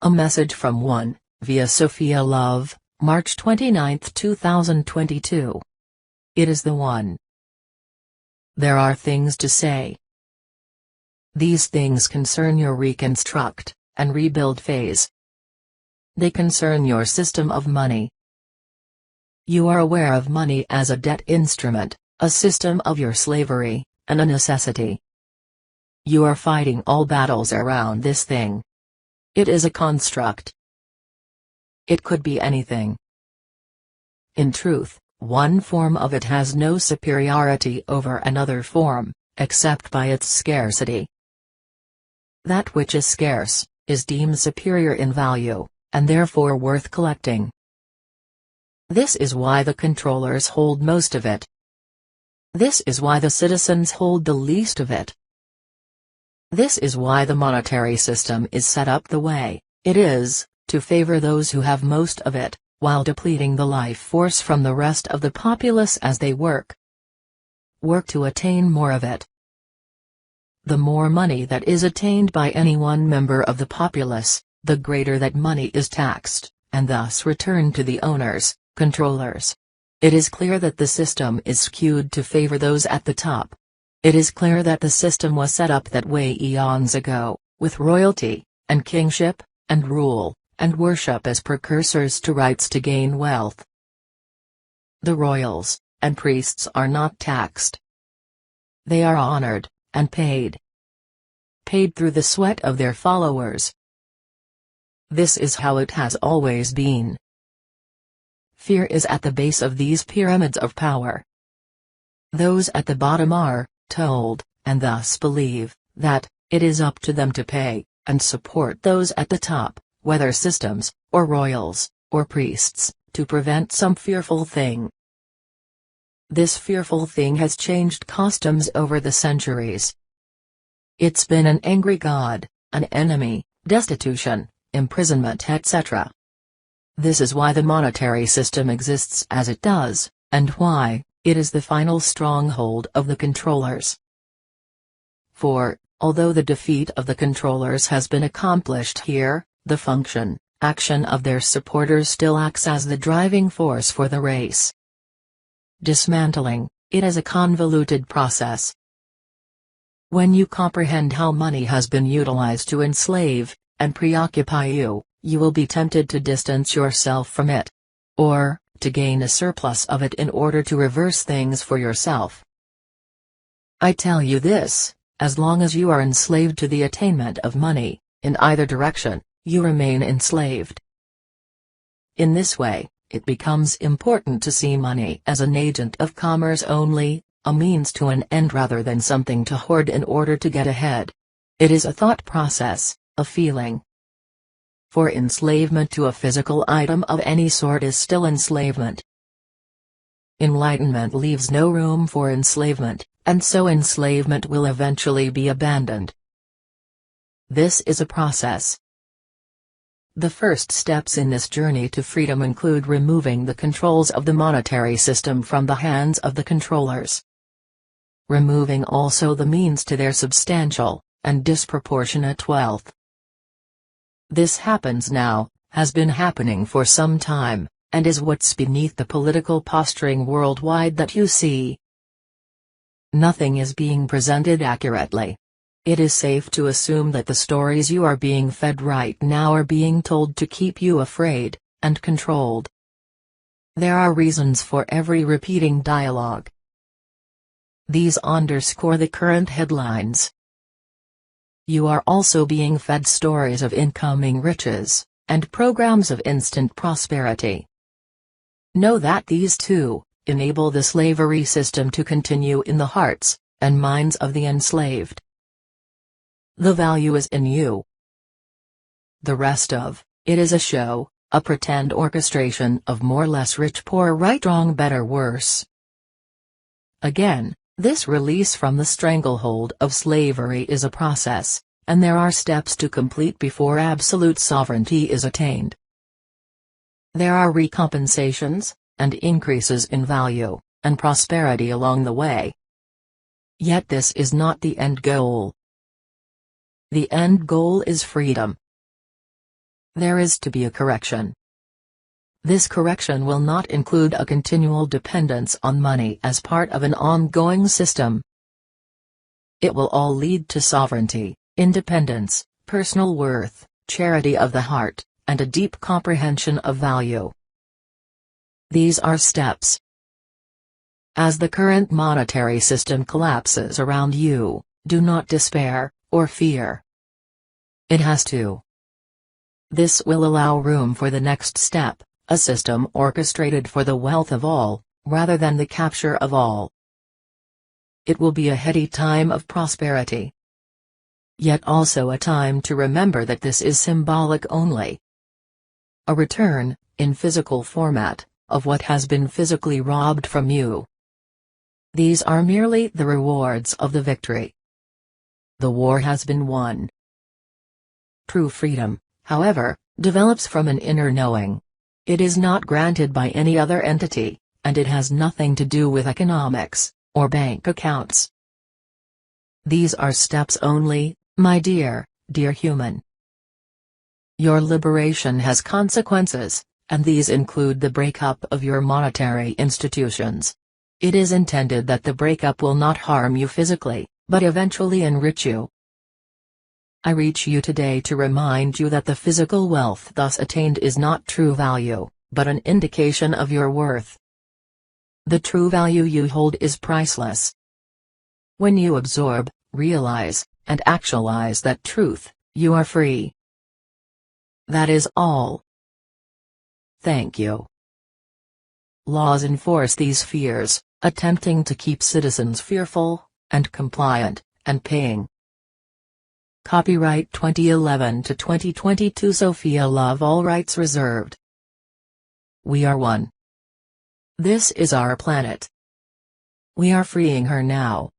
A message from one, via Sophia Love, March 29, 2022. It is the one. There are things to say. These things concern your reconstruct and rebuild phase. They concern your system of money. You are aware of money as a debt instrument, a system of your slavery, and a necessity. You are fighting all battles around this thing. It is a construct. It could be anything. In truth, one form of it has no superiority over another form, except by its scarcity. That which is scarce, is deemed superior in value, and therefore worth collecting. This is why the controllers hold most of it. This is why the citizens hold the least of it. This is why the monetary system is set up the way it is, to favor those who have most of it, while depleting the life force from the rest of the populace as they work to attain more of it. The more money that is attained by any one member of the populace, the greater that money is taxed, and thus returned to the owners, controllers. It is clear that the system is skewed to favor those at the top. It is clear that the system was set up that way eons ago, with royalty, and kingship, and rule, and worship as precursors to rights to gain wealth. The royals and priests are not taxed. They are honored, and paid. Paid through the sweat of their followers. This is how it has always been. Fear is at the base of these pyramids of power. Those at the bottom are told, and thus believe, that it is up to them to pay and support those at the top, whether systems, or royals, or priests, to prevent some fearful thing. This fearful thing has changed customs over the centuries. It's been an angry god, an enemy, destitution, imprisonment, etc. This is why the monetary system exists as it does, and why it is the final stronghold of the controllers. For, although the defeat of the controllers has been accomplished here, the action of their supporters still acts as the driving force for the race. Dismantling it is a convoluted process. When you comprehend how money has been utilized to enslave and preoccupy you, you will be tempted to distance yourself from it. Or, to gain a surplus of it in order to reverse things for yourself. I tell you this, as long as you are enslaved to the attainment of money, in either direction, you remain enslaved. In this way, it becomes important to see money as an agent of commerce only, a means to an end rather than something to hoard in order to get ahead. It is a thought process, a feeling. For enslavement to a physical item of any sort is still enslavement. Enlightenment leaves no room for enslavement, and so enslavement will eventually be abandoned. This is a process. The first steps in this journey to freedom include removing the controls of the monetary system from the hands of the controllers. Removing also the means to their substantial and disproportionate wealth. This happens now, has been happening for some time, and is what's beneath the political posturing worldwide that you see. Nothing is being presented accurately. It is safe to assume that the stories you are being fed right now are being told to keep you afraid, and controlled. There are reasons for every repeating dialogue. These underscore the current headlines. You are also being fed stories of incoming riches, and programs of instant prosperity. Know that these too enable the slavery system to continue in the hearts and minds of the enslaved. The value is in you. The rest of it is a show, a pretend orchestration of more less rich poor right wrong better worse. Again, this release from the stranglehold of slavery is a process, and there are steps to complete before absolute sovereignty is attained. There are recompensations, and increases in value, and prosperity along the way. Yet this is not the end goal. The end goal is freedom. There is to be a correction. This correction will not include a continual dependence on money as part of an ongoing system. It will all lead to sovereignty, independence, personal worth, charity of the heart, and a deep comprehension of value. These are steps. As the current monetary system collapses around you, do not despair, or fear. It has to. This will allow room for the next step, a system orchestrated for the wealth of all, rather than the capture of all. It will be a heady time of prosperity. Yet also a time to remember that this is symbolic only. A return, in physical format, of what has been physically robbed from you. These are merely the rewards of the victory. The war has been won. True freedom, however, develops from an inner knowing. It is not granted by any other entity, and it has nothing to do with economics, or bank accounts. These are steps only, my dear human. Your liberation has consequences, and these include the breakup of your monetary institutions. It is intended that the breakup will not harm you physically, but eventually enrich you. I reach you today to remind you that the physical wealth thus attained is not true value, but an indication of your worth. The true value you hold is priceless. When you absorb, realize, and actualize that truth, you are free. That is all. Thank you. Laws enforce these fears, attempting to keep citizens fearful, and compliant, and paying. Copyright 2011 to 2022 Sophia Love, all rights reserved. We are one. This is our planet. We are freeing her now.